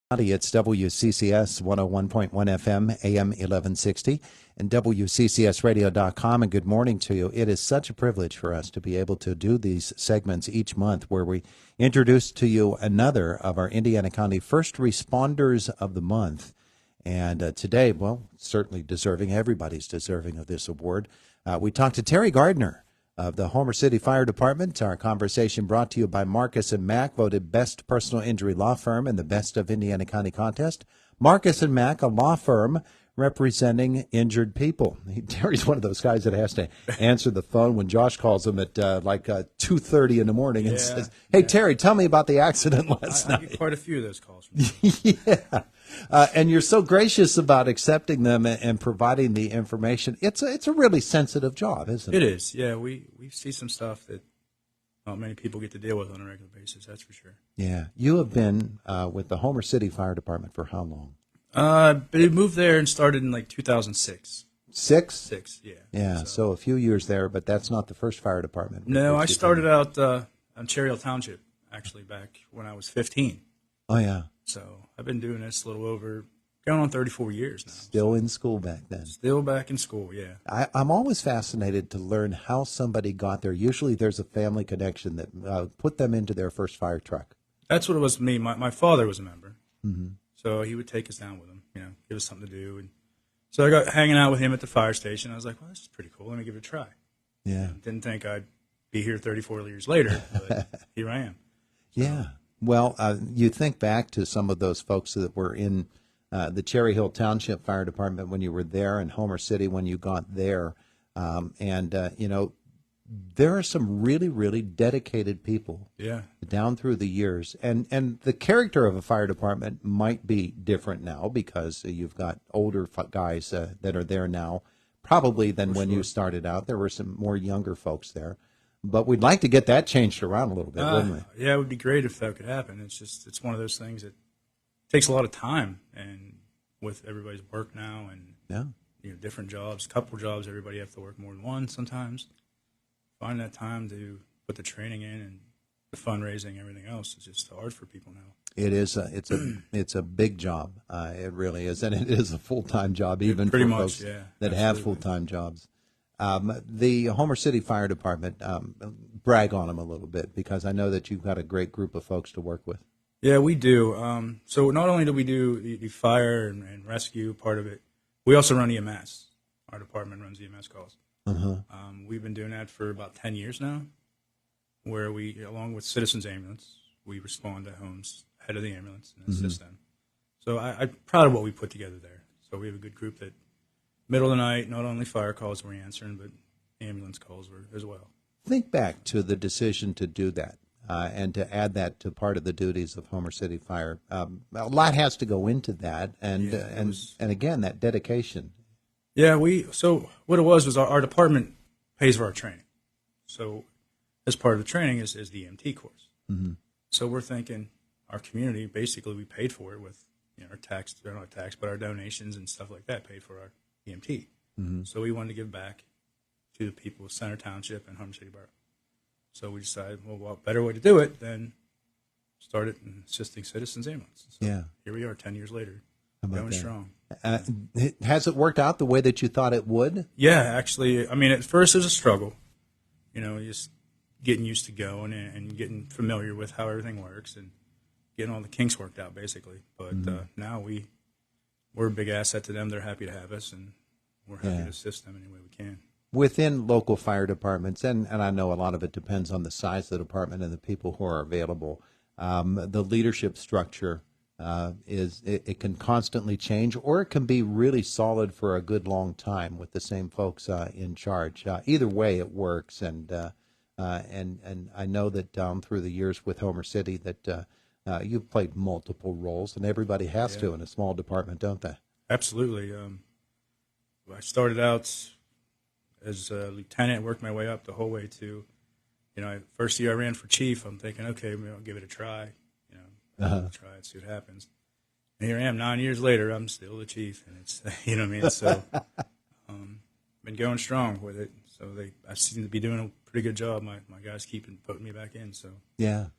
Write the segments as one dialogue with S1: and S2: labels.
S1: Howdy, it's WCCS 101.1 FM, AM 1160, and WCCSradio.com, and good morning to you. It is such a privilege for us to be able to do these segments each month where we introduce to you another of our Indiana County First Responders of the Month. And today, well, certainly deserving, everybody's deserving of this award. We talked to Terry Gardner of the Homer City Fire Department. Our conversation brought to you by Marcus and Mack, voted best personal injury law firm in the Best of Indiana County contest. Marcus and Mack, a law firm representing injured people. Terry's one of those guys that has to answer the phone when Josh calls him at 2:30 in the morning and says, "Hey, Terry, tell me about the accident last night."
S2: I get quite a few of those calls.
S1: Yeah. And you're so gracious about accepting them and providing the information. It's a really sensitive job, isn't it?
S2: It is, yeah. We see some stuff that not many people get to deal with on a regular basis, that's for sure.
S1: Yeah. You have been with the Homer City Fire Department for how long?
S2: But it moved there and started in 2006.
S1: Six,
S2: yeah.
S1: Yeah, so a few years there, but that's not the first fire department.
S2: No, I started out on Cherry Hill Township, actually, back when I was 15.
S1: Oh, yeah.
S2: So I've been doing this a little over, going on 34 years now.
S1: Still in school back then.
S2: Still back in school, yeah.
S1: I'm always fascinated to learn how somebody got there. Usually there's a family connection that put them into their first fire truck.
S2: That's what it was for me. My father was a member.
S1: Mm-hmm.
S2: So he would take us down with him, give us something to do. And so I got hanging out with him at the fire station. I was like, well, this is pretty cool. Let me give it a try.
S1: Yeah.
S2: Didn't think I'd be here 34 years later, but here I am. So.
S1: Yeah. Well, you think back to some of those folks that were in the Cherry Hill Township Fire Department when you were there, and Homer City when you got there. There are some really, really dedicated people down through the years. And the character of a fire department might be different now because you've got older guys that are there now, probably than when you started out. There were some more younger folks there. But we'd like to get that changed around a little bit, wouldn't we?
S2: Yeah, it would be great if that could happen. It's one of those things that takes a lot of time, and with everybody's work now and different jobs, couple jobs, everybody have to work more than one sometimes. Find that time to put the training in and the fundraising, everything else is just hard for people now.
S1: It is. It's a big job. It really is, and it is a full-time job, even
S2: pretty
S1: for
S2: much,
S1: folks
S2: yeah,
S1: that
S2: absolutely.
S1: have full-time jobs. The Homer City Fire Department, brag on them a little bit because I know that you've got a great group of folks to work with.
S2: Yeah, we do. So not only do we do the fire and rescue part of it, we also run EMS. Our department runs EMS calls.
S1: Uh-huh.
S2: We've been doing that for about 10 years now, where we, along with Citizens Ambulance, we respond to homes ahead of the ambulance and assist them. So I'm proud of what we put together there. So we have a good group that, middle of the night, not only fire calls we're answering, but ambulance calls were as well.
S1: Think back to the decision to do that and to add that to part of the duties of Homer City Fire. A lot has to go into that, and again, that dedication.
S2: Yeah, so what it was our department pays for our training. So as part of the training is the EMT course.
S1: Mm-hmm.
S2: So we're thinking our community, basically we paid for it with our tax, not tax, but our donations and stuff like that paid for our EMT.
S1: Mm-hmm.
S2: So we wanted to give back to the people of Center Township and Homer City Borough. So we decided, well, what better way to do it than start it in assisting Citizens Ambulance. So here we are 10 years later, going strong.
S1: Has it worked out the way that you thought it would?
S2: Yeah, actually, I mean, at first it was a struggle, just getting used to going and getting familiar with how everything works and getting all the kinks worked out, basically. But now we're a big asset to them. They're happy to have us, and we're happy to assist them any way we can.
S1: Within local fire departments, and I know a lot of it depends on the size of the department and the people who are available, the leadership structure it can constantly change, or it can be really solid for a good long time with the same folks in charge. Either way, it works, and I know that down through the years with Homer City that you've played multiple roles, and everybody has to in a small department, don't they?
S2: Absolutely. I started out as a lieutenant, worked my way up the whole way to, first year I ran for chief. I'm thinking, okay, maybe I'll give it a try. Try it, see what happens. And here I am 9 years later. I'm still the chief, and it's what I mean. So, been going strong with it. So I seem to be doing a pretty good job. My guys keep putting me back in. So
S1: yeah,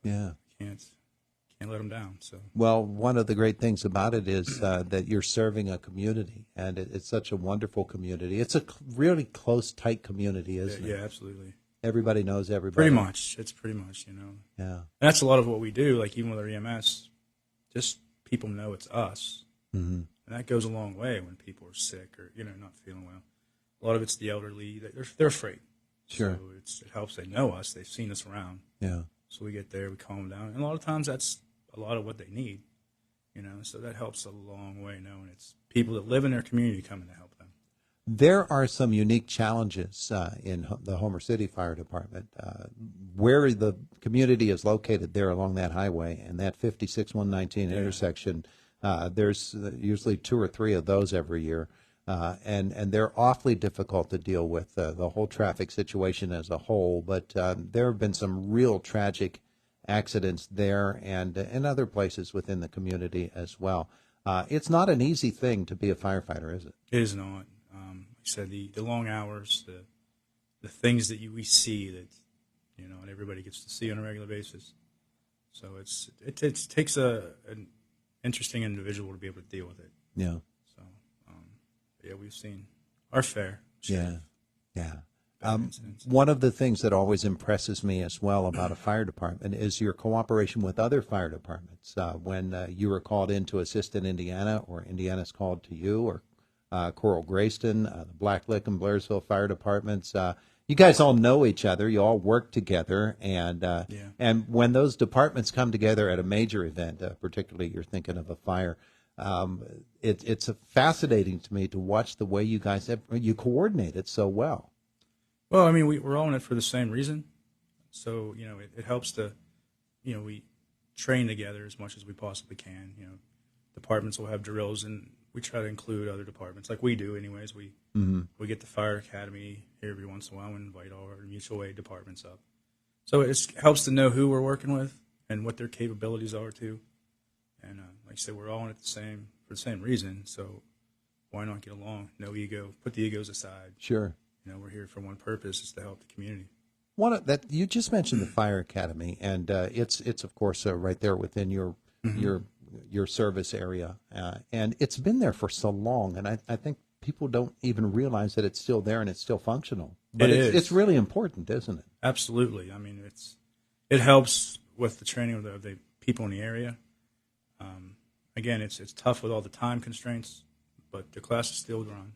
S2: can't can't let them down. So
S1: Well, one of the great things about it is that you're serving a community, and it's such a wonderful community. It's a really close, tight community, isn't
S2: yeah,
S1: it?
S2: absolutely.
S1: Everybody knows
S2: Pretty
S1: everybody.
S2: much, it's pretty much,
S1: Yeah.
S2: And that's a lot of what we do. Like even with our EMS, just people know it's us,
S1: Mm-hmm.
S2: and that goes a long way when people are sick or not feeling well. A lot of it's the elderly; they're afraid.
S1: Sure.
S2: So it helps they know us; they've seen us around.
S1: Yeah.
S2: So we get there, we calm them down, and a lot of times that's a lot of what they need. So that helps a long way knowing it's people that live in their community coming to help them.
S1: There are some unique challenges in the Homer City Fire Department. Where the community is located there along that highway and that 56119 intersection, there's usually 2 or 3 of those every year. And they're awfully difficult to deal with, the whole traffic situation as a whole. But there have been some real tragic accidents there and in other places within the community as well. It's not an easy thing to be a firefighter, is it?
S2: It is not. Like I said, the long hours, the things that we see that and everybody gets to see on a regular basis. So it takes an interesting individual to be able to deal with it.
S1: Yeah.
S2: So yeah, we've seen our fair share.
S1: Yeah.
S2: Incidents.
S1: One of the things that always impresses me as well about a fire department is your cooperation with other fire departments. When you were called in to assist in Indiana, or Indiana's called to you, or Coral Grayston, the Black Lick and Blairsville fire departments, you guys all know each other. You all work together, and when those departments come together at a major event, particularly you're thinking of a fire, it's fascinating to me to watch the way you guys you coordinate it so well.
S2: Well, I mean, we're all in it for the same reason. So, it helps to, we train together as much as we possibly can. Departments will have drills, and we try to include other departments, like we do anyways. We get the fire academy here every once in a while and invite all our mutual aid departments up. So it helps to know who we're working with and what their capabilities are, too. And like I said, we're all in it for the same reason. So why not get along? No ego. Put the egos aside.
S1: Sure.
S2: We're here for one purpose: is to help the community.
S1: You just mentioned the fire academy, and it's of course right there within your service area, and it's been there for so long, and I think people don't even realize that it's still there and it's still functional. But it's really important, isn't it?
S2: Absolutely. I mean, it helps with the training of the people in the area. Again, it's tough with all the time constraints, but the class is still run.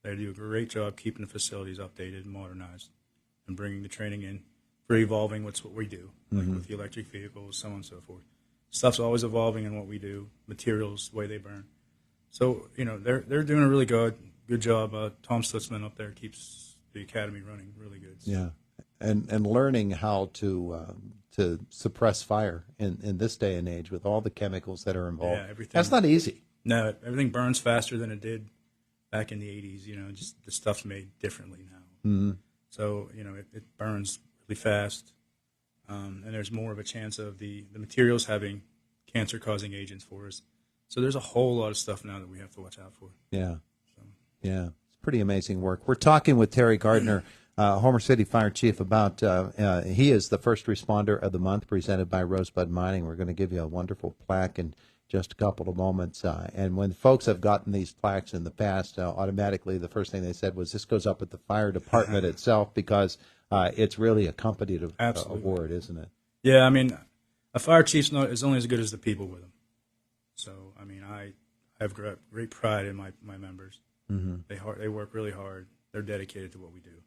S2: They do a great job keeping the facilities updated and modernized, and bringing the training in for evolving what we do, like with the electric vehicles, so on and so forth. Stuff's always evolving in what we do, materials, the way they burn. So they're doing a really good job. Tom Stutzman up there keeps the academy running really good. So.
S1: Yeah, and learning how to suppress fire in this day and age with all the chemicals that are involved.
S2: Yeah, everything.
S1: That's not easy.
S2: No, everything burns faster than it did back in the 80s, just the stuff's made differently now.
S1: Mm-hmm.
S2: So, it burns really fast, and there's more of a chance of the materials having cancer-causing agents for us. So there's a whole lot of stuff now that we have to watch out for.
S1: Yeah. Yeah. It's pretty amazing work. We're talking with Terry Gardner, Homer City Fire Chief, about he is the first responder of the month presented by Rosebud Mining. We're going to give you a wonderful plaque in just a couple of moments. And when folks have gotten these plaques in the past, automatically the first thing they said was this goes up at the fire department itself, because it's really a company award, isn't it?
S2: Yeah, I mean, a fire chief is only as good as the people with him. So, I mean, I have great pride in my members. Mm-hmm. They work really hard. They're dedicated to what we do,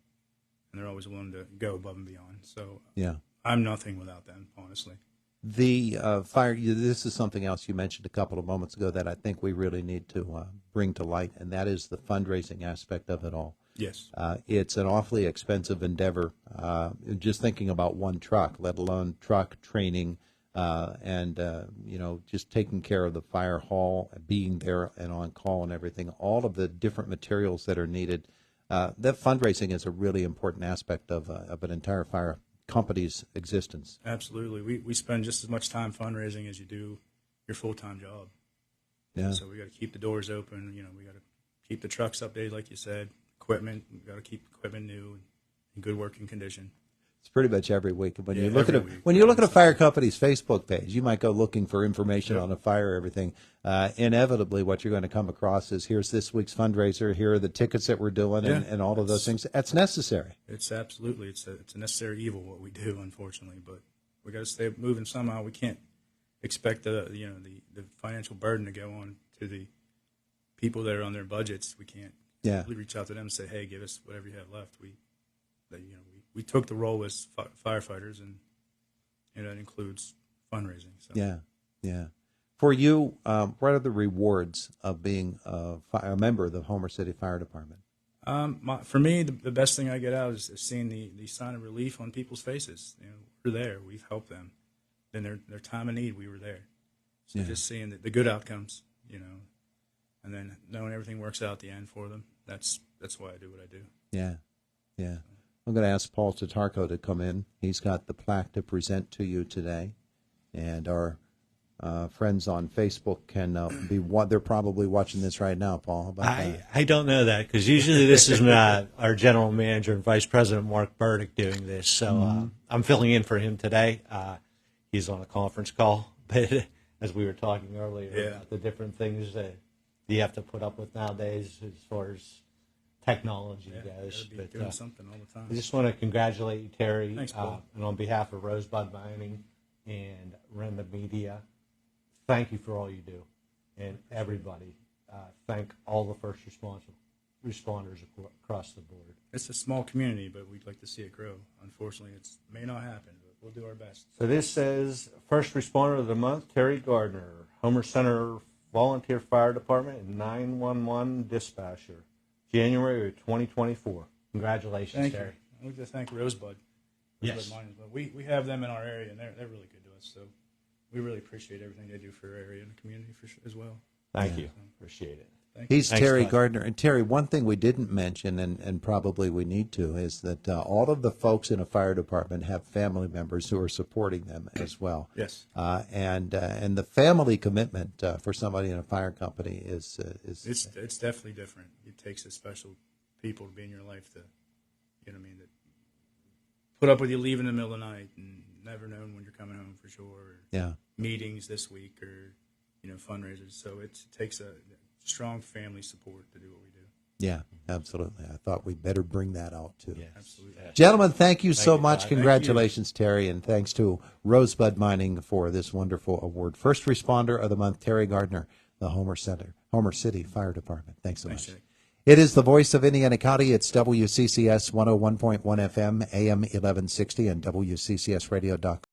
S2: and they're always willing to go above and beyond. So, yeah, I'm nothing without them, honestly.
S1: The fire, this is something else you mentioned a couple of moments ago that I think we really need to bring to light, and that is the fundraising aspect of it all.
S2: Yes.
S1: It's an awfully expensive endeavor, just thinking about one truck, let alone truck training, and just taking care of the fire hall, being there and on call and everything, all of the different materials that are needed. That fundraising is a really important aspect of an entire fire company's existence.
S2: Absolutely. We spend just as much time fundraising as you do your full-time job.
S1: Yeah.
S2: So we got to keep the doors open. We got to keep the trucks updated, like you said. Equipment, we got to keep equipment new and in good working condition.
S1: It's pretty much every week. When
S2: Yeah,
S1: you look at
S2: every week.
S1: when you look at a fire company's Facebook page, you might go looking for information
S2: Yep.
S1: on a fire, everything. Inevitably, what you're going to come across is here's this week's fundraiser, here are the tickets that we're doing,
S2: Yeah,
S1: and all of those things. That's necessary.
S2: It's absolutely it's a necessary evil what we do, unfortunately, but we got to stay moving somehow. We can't expect the financial burden to go on to the people that are on their budgets. We can't simply reach out to them and say, hey, give us whatever you have left. We took the role as firefighters, and that includes fundraising. So.
S1: Yeah. For you, what are the rewards of being a member of the Homer City Fire Department?
S2: For me, the best thing I get out is seeing the sign of relief on people's faces. We're there. We've helped them. In their time of need, we were there. So just seeing the good outcomes, and then knowing everything works out at the end for them. That's why I do what I do.
S1: Yeah. I'm going to ask Paul Tatarko to come in. He's got the plaque to present to you today, and our friends on Facebook can they're probably watching this right now, Paul. How about that?
S3: I don't know that, because usually this is our general manager and vice president, Mark Burdick, doing this. So I'm filling in for him today. He's on a conference call, but as we were talking earlier about the different things that you have to put up with nowadays as far as technology goes.
S2: But doing something all the time.
S3: I just want to congratulate you, Terry.
S2: Thanks, Paul.
S3: And on behalf of Rosebud Mining and Renda Media, thank you for all you do. And everybody, thank all the first responders across the board.
S2: It's a small community, but we'd like to see it grow. Unfortunately, it may not happen, but we'll do our best.
S3: So this says First Responder of the Month, Terry Gardner, Homer Center Volunteer Fire Department and 911 Dispatcher, January of 2024. Congratulations, Terry.
S2: I'd like to thank Rosebud.
S3: Yes.
S2: Mining. We have them in our area, and they're really good to us. So we really appreciate everything they do for our area and the community as well.
S3: Thank you. Appreciate it.
S1: He's
S3: Thanks,
S1: Terry
S3: Todd.
S1: Gardner. And Terry, one thing we didn't mention, and probably we need to, is that all of the folks in a fire department have family members who are supporting them as well.
S2: Yes.
S1: And the family commitment for somebody in a fire company is
S2: It's definitely different. It takes a special people to be in your life to, that put up with you leaving in the middle of the night and never knowing when you're coming home for sure. Or meetings this week or fundraisers. So it takes a strong family support to do what we do.
S1: Yeah, absolutely. I thought we'd better bring that out too.
S3: Yes.
S2: Absolutely.
S1: Gentlemen, thank you so
S3: you,
S1: much.
S3: Todd.
S1: Congratulations, Terry, and thanks to Rosebud Mining for this wonderful award. First Responder of the Month, Terry Gardner, the Homer City Fire Department. Thanks so much.
S2: Jake.
S1: It is the voice of Indiana County. It's WCCS 101.1 FM, AM 1160, and WCCSradio.com.